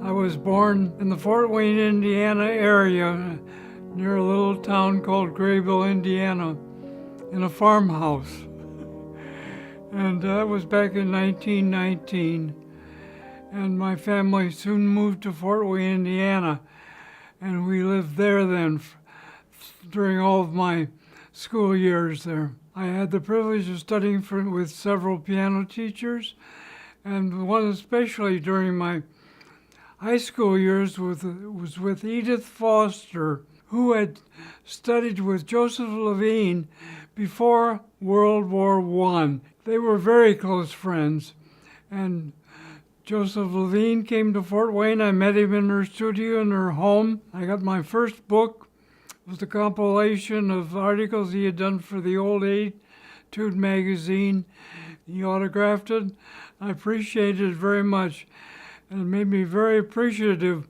I was born in the Fort Wayne, Indiana area near a little town called Grayville, Indiana, in a farmhouse. And that was back in 1919. And my family soon moved to Fort Wayne, Indiana, and we lived there then during all of my school years there. I had the privilege of studying with several piano teachers, and one especially during my high school years was with Edith Foster, who had studied with Joseph Levine before World War I. They were very close friends, and Joseph Levine came to Fort Wayne. I met him in her studio in her home. I got my first book. It was a compilation of articles he had done for the Old Etude magazine. He autographed it. I appreciated it very much, and it made me very appreciative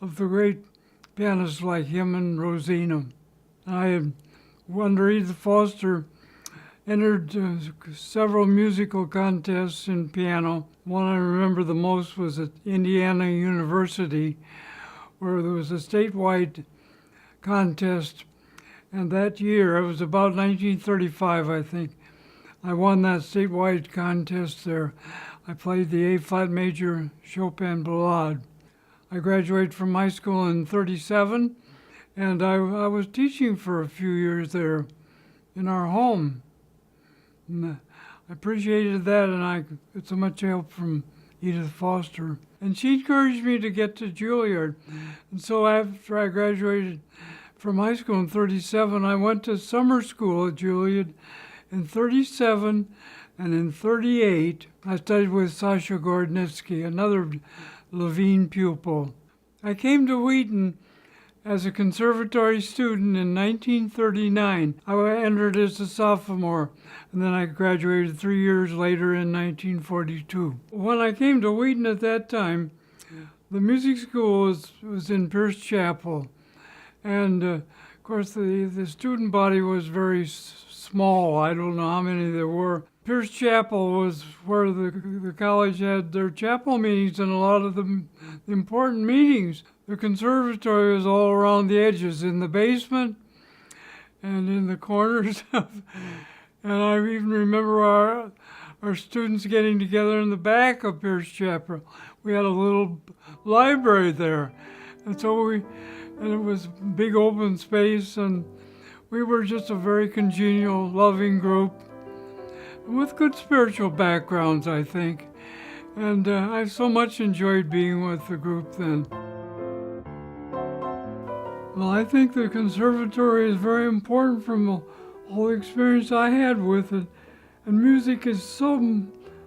of the great pianists like him and Rosina. I had, under Edith Foster, entered several musical contests in piano. One I remember the most was at Indiana University, where there was a statewide contest. And that year, it was about 1935, I think, I won that statewide contest there. I played the A-flat major Chopin Ballade. I graduated from high school in 37, and I was teaching for a few years there in our home. And I appreciated that, and I got so much help from Edith Foster. And she encouraged me to get to Juilliard. And so after I graduated from high school in 37, I went to summer school at Juilliard in 37, and in 38, I studied with Sasha Gordnitsky, another Levine pupil. I came to Wheaton as a conservatory student in 1939. I entered as a sophomore, and then I graduated 3 years later in 1942. When I came to Wheaton at that time, the music school was in Pierce Chapel, and of course the student body was very small. I don't know how many there were. Pierce Chapel was where the college had their chapel meetings, and a lot of the important meetings. The conservatory was all around the edges, in the basement and in the corners. And I even remember our students getting together in the back of Pierce Chapel. We had a little library there. And so and it was big open space, and we were just a very congenial, loving group with good spiritual backgrounds, I think. And I so much enjoyed being with the group then. Well, I think the conservatory is very important from the whole experience I had with it. And music is so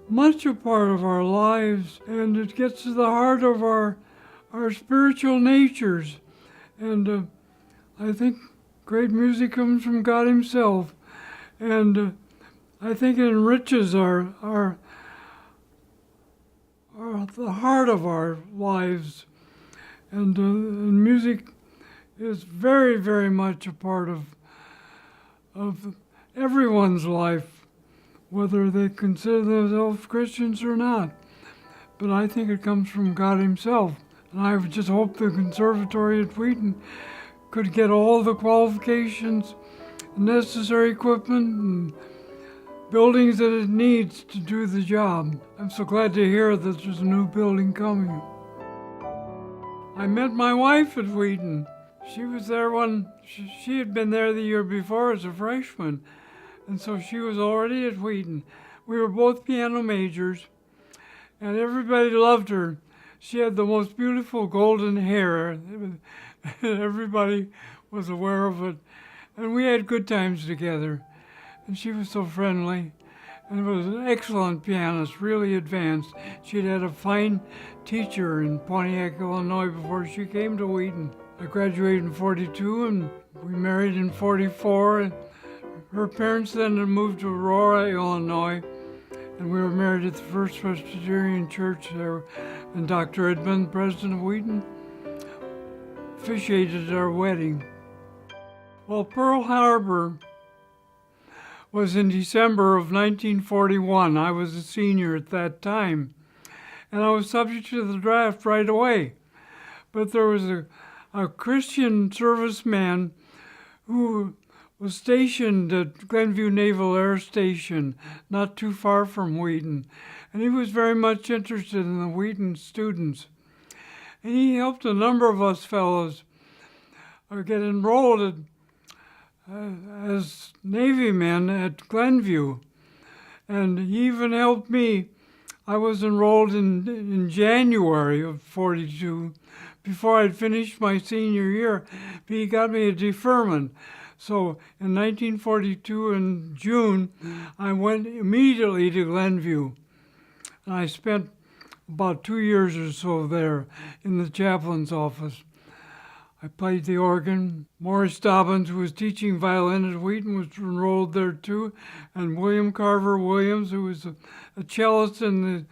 much a part of our lives, and it gets to the heart of our spiritual natures. And I think great music comes from God Himself. And I think it enriches the heart of our lives. And music is very, very much a part of everyone's life, whether they consider themselves Christians or not. But I think it comes from God Himself. And I just hope the conservatory at Wheaton could get all the qualifications, necessary equipment, and buildings that it needs to do the job. I'm so glad to hear that there's a new building coming. I met my wife at Wheaton. She was there when she had been there the year before as a freshman, and so she was already at Wheaton. We were both piano majors, and everybody loved her. She had the most beautiful golden hair. Everybody was aware of it, and we had good times together. And she was so friendly, and was an excellent pianist, really advanced. She'd had a fine teacher in Pontiac, Illinois before she came to Wheaton. I graduated in 42, and we married in 44. And her parents then had moved to Aurora, Illinois, and we were married at the First Presbyterian Church there. And Dr. Edmund, president of Wheaton, officiated our wedding. Well, Pearl Harbor was in December of 1941. I was a senior at that time, and I was subject to the draft right away. but there was a Christian serviceman who was stationed at Glenview Naval Air Station, not too far from Wheaton. And he was very much interested in the Wheaton students. And he helped a number of us fellows get enrolled as Navy men at Glenview. And he even helped me. I was enrolled in January of 42 before I'd finished my senior year. But he got me a deferment. So in 1942 in June, I went immediately to Glenview. And I spent about 2 years or so there in the chaplain's office. I played the organ. Morris Dobbins, who was teaching violin at Wheaton, was enrolled there too. And William Carver Williams, who was a cellist in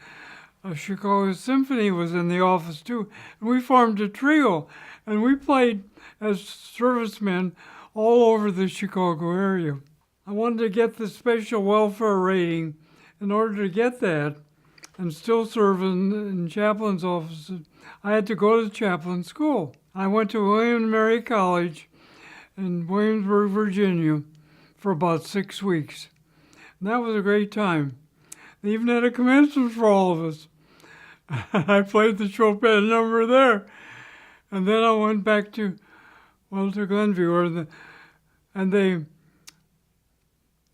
the Chicago Symphony, was in the office too. And we formed a trio. And we played as servicemen all over the Chicago area. I wanted to get the special welfare rating. In order to get that and still serve in chaplain's office, I had to go to chaplain school. I went to William and Mary College in Williamsburg, Virginia for about 6 weeks. And that was a great time. They even had a commencement for all of us. I played the Chopin number there. And then I went back to Glenview, and they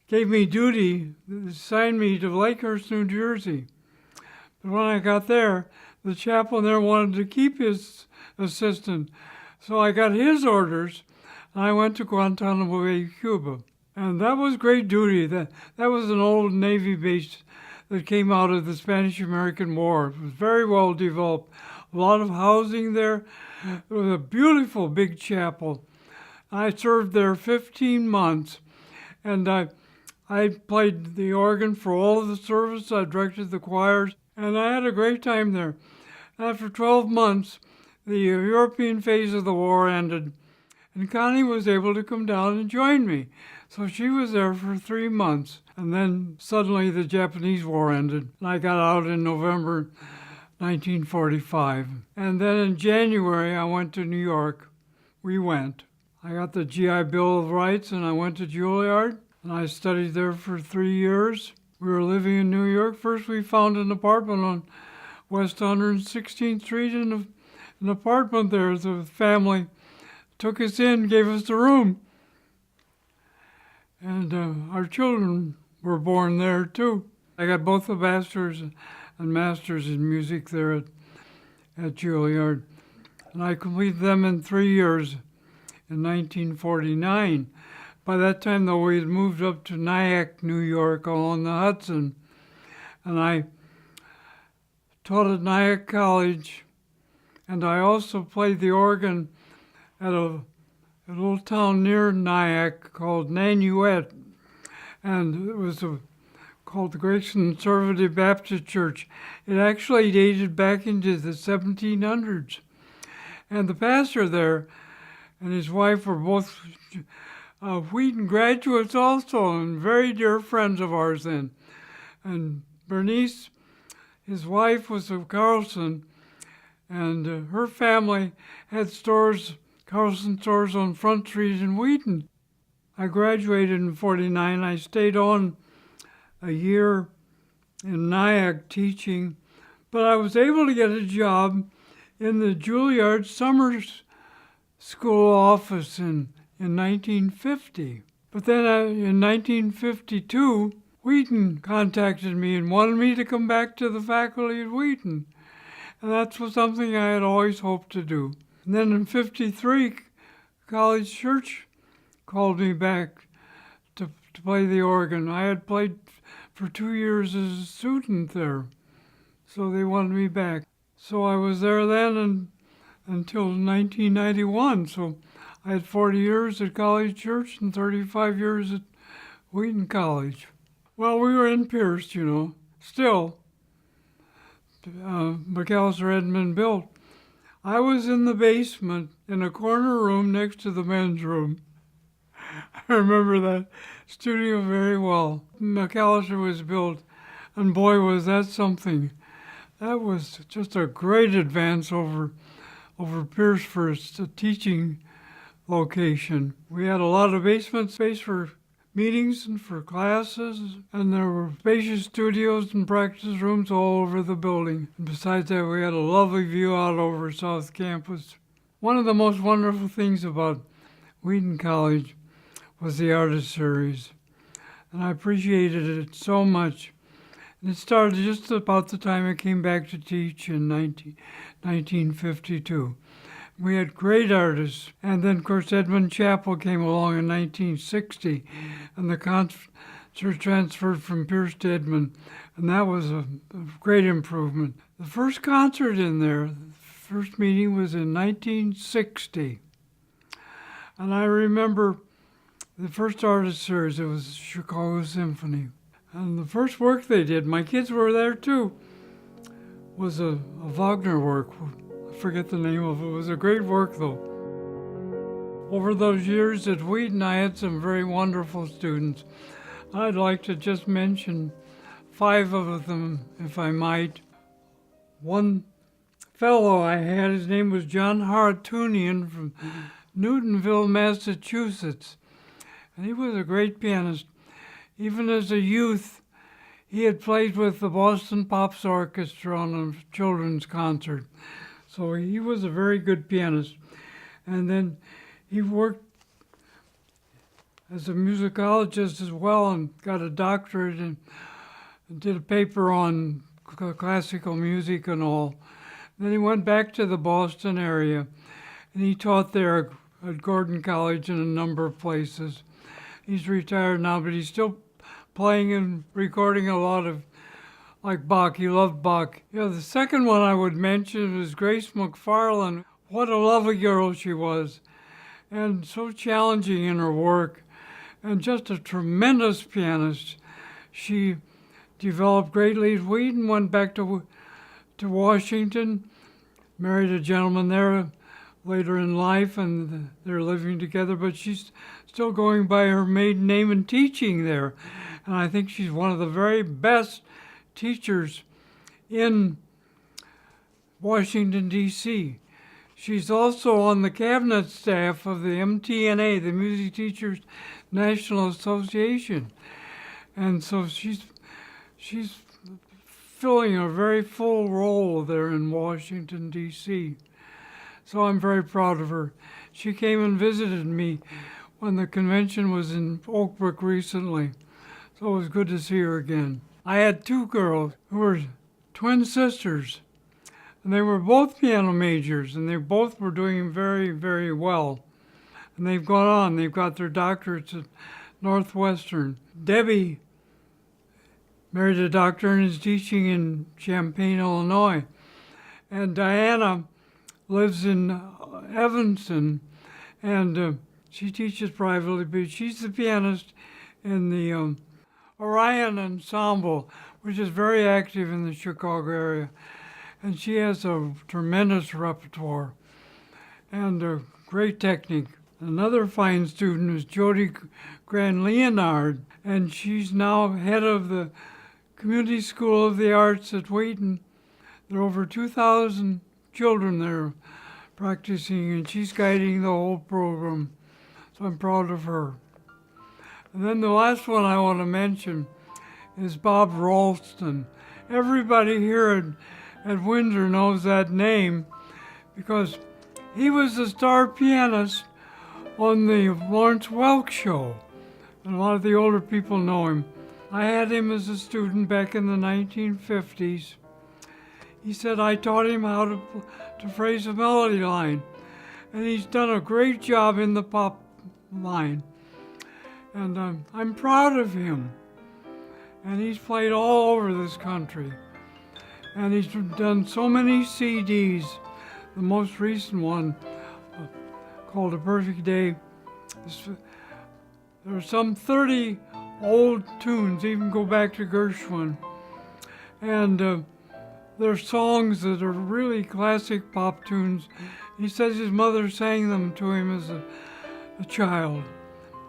gave me duty, assigned me to Lakehurst, New Jersey. But when I got there, the chaplain there wanted to keep his assistant. So I got his orders, and I went to Guantanamo Bay, Cuba. And that was great duty. That was an old Navy base that came out of the Spanish-American War. It was very well developed. A lot of housing there. It was a beautiful big chapel. I served there 15 months, and I played the organ for all of the service. I directed the choirs, and I had a great time there. After 12 months, the European phase of the war ended, and Connie was able to come down and join me. So she was there for 3 months, and then suddenly the Japanese war ended, and I got out in November 1945. And then in January, I went to New York. We went. I got the GI Bill of Rights, and I went to Juilliard, and I studied there for 3 years. We were living in New York. First, we found an apartment on West 116th Street, and an apartment there. The family took us in, gave us a room. And our children were born there, too. I got both a bachelor's and master's in music there at Juilliard. And I completed them in 3 years in 1949. By that time, though, we had moved up to Nyack, New York, along the Hudson. And I taught at Nyack College, and I also played the organ at a little town near Nyack called Nanuet. And it was called the Great Conservative Baptist Church. It actually dated back into the 1700s. And the pastor there and his wife were both Wheaton graduates also, and very dear friends of ours then. And Bernice, his wife, was of Carlson, and her family had stores, Carlson stores on Front Street in Wheaton. I graduated in 49. I stayed on a year in Nyack teaching, but I was able to get a job in the Juilliard summer school office in 1950. But then in 1952, Wheaton contacted me and wanted me to come back to the faculty at Wheaton. And that's something I had always hoped to do. And then in 53, College Church called me back to play the organ. I had played for 2 years as a student there, so they wanted me back. So I was there then until 1991. So I had 40 years at College Church and 35 years at Wheaton College. Well, we were in Pierce, still. McAllister hadn't been built. I was in the basement in a corner room next to the men's room. I remember that studio very well. McAllister was built, and boy, was that something. That was just a great advance over over Pierce for its teaching location. We had a lot of basement space for meetings and for classes, and there were spacious studios and practice rooms all over the building. And besides that, we had a lovely view out over South Campus. One of the most wonderful things about Wheaton College was the artist series, and I appreciated it so much. And it started just about the time I came back to teach in 1952. We had great artists, and then, of course, Edmund Chappell came along in 1960, and the concert transferred from Pierce to Edmund, and that was a great improvement. The first concert in there, the first meeting was in 1960, and I remember the first artist series, it was Chicago Symphony, and the first work they did, my kids were there too, was a Wagner work. I forget the name of it. It was a great work, though. Over those years at Wheaton, I had some very wonderful students. I'd like to just mention 5 of them, if I might. One fellow I had, his name was John Hartunian from Newtonville, Massachusetts. And he was a great pianist. Even as a youth, he had played with the Boston Pops Orchestra on a children's concert. So he was a very good pianist. And then he worked as a musicologist as well and got a doctorate and did a paper on classical music and all. Then he went back to the Boston area, and he taught there at Gordon College in a number of places. He's retired now, but he's still playing and recording a lot of, like Bach. He loved Bach. Yeah, the second one I would mention was Grace Macfarlane. What a lovely girl she was, and so challenging in her work, and just a tremendous pianist. She developed greatly at Wheaton, went back to Washington, married a gentleman there later in life, and they're living together, but she's still going by her maiden name and teaching there. And I think she's one of the very best teachers in Washington, D.C. She's also on the cabinet staff of the MTNA, the Music Teachers National Association. And so she's filling a very full role there in Washington, D.C. So I'm very proud of her. She came and visited me when the convention was in Oak Brook recently. So it was good to see her again. I had 2 girls who were twin sisters, and they were both piano majors, and they both were doing very, very well. And they've gone on. They've got their doctorates at Northwestern. Debbie married a doctor and is teaching in Champaign, Illinois. And Diana lives in Evanston, and she teaches privately, but she's the pianist in the Orion Ensemble, which is very active in the Chicago area. And she has a tremendous repertoire and a great technique. Another fine student is Jody Grand-Leonard, and she's now head of the Community School of the Arts at Wheaton. There are over 2,000 children there practicing, and she's guiding the whole program. So I'm proud of her. And then the last one I want to mention is Bob Ralston. Everybody here at Windsor knows that name because he was the star pianist on the Lawrence Welk show. And a lot of the older people know him. I had him as a student back in the 1950s. He said I taught him how to phrase a melody line. And he's done a great job in the pop line. And I'm proud of him. And he's played all over this country. And he's done so many CDs. The most recent one, called A Perfect Day, there are some 30 old tunes, even go back to Gershwin. And they're songs that are really classic pop tunes. He says his mother sang them to him as a child.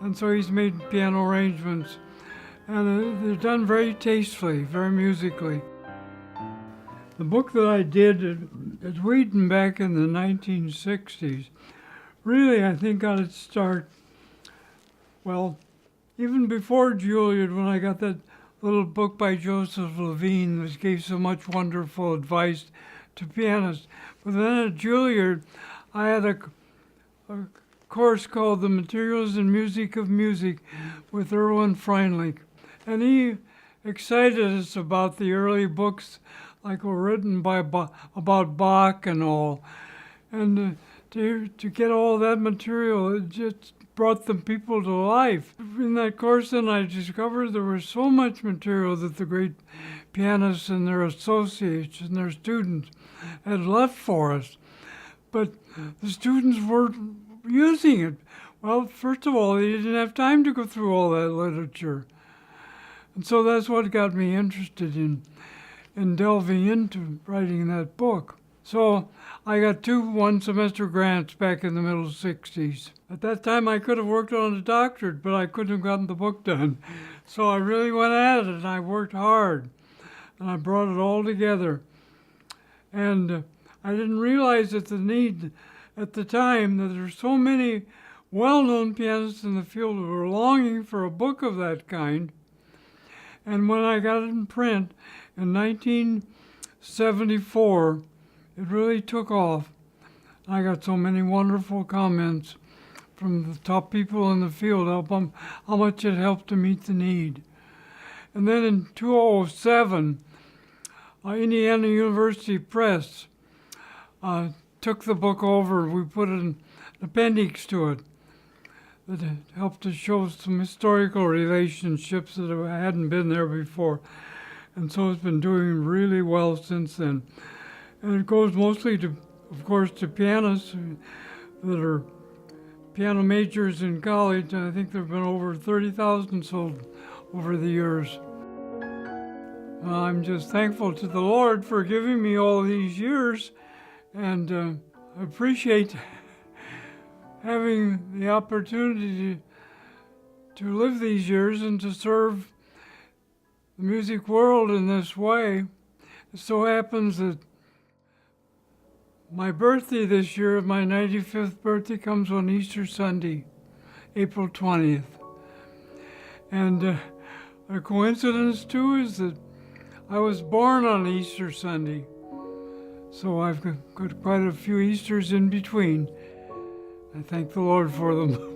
And so he's made piano arrangements. And they're done very tastefully, very musically. The book that I did at Wheaton back in the 1960s, really I think got its start, well, even before Juilliard, when I got that little book by Joseph Levine that gave so much wonderful advice to pianists. But then at Juilliard, I had a course called The Materials and Music of Music with Erwin Freinlich. And he excited us about the early books like were written by about Bach and all. And to get all that material, it just brought the people to life. In that course, then I discovered there was so much material that the great pianists and their associates and their students had left for us. But the students weren't using it. Well, first of all, they didn't have time to go through all that literature. And so that's what got me interested in delving into writing that book. So I got 2 one-semester grants back in the middle 60s. At that time, I could have worked on a doctorate, but I couldn't have gotten the book done. So I really went at it, and I worked hard, and I brought it all together. And I didn't realize that the need at the time that there's so many well-known pianists in the field who were longing for a book of that kind. And when I got it in print in 1974, it really took off. I got so many wonderful comments from the top people in the field about how much it helped to meet the need. And then in 2007, Indiana University Press took the book over. We put an appendix to it that helped to show some historical relationships that hadn't been there before. And so it's been doing really well since then. And it goes mostly to, of course, to pianists that are piano majors in college. I think there have been over 30,000 sold over the years. I'm just thankful to the Lord for giving me all these years, and I appreciate having the opportunity to live these years and to serve the music world in this way. It so happens that my birthday this year, my 95th birthday, comes on Easter Sunday, April 20th. And a coincidence, too, is that I was born on Easter Sunday. So I've got quite a few Easters in between. I thank the Lord for them.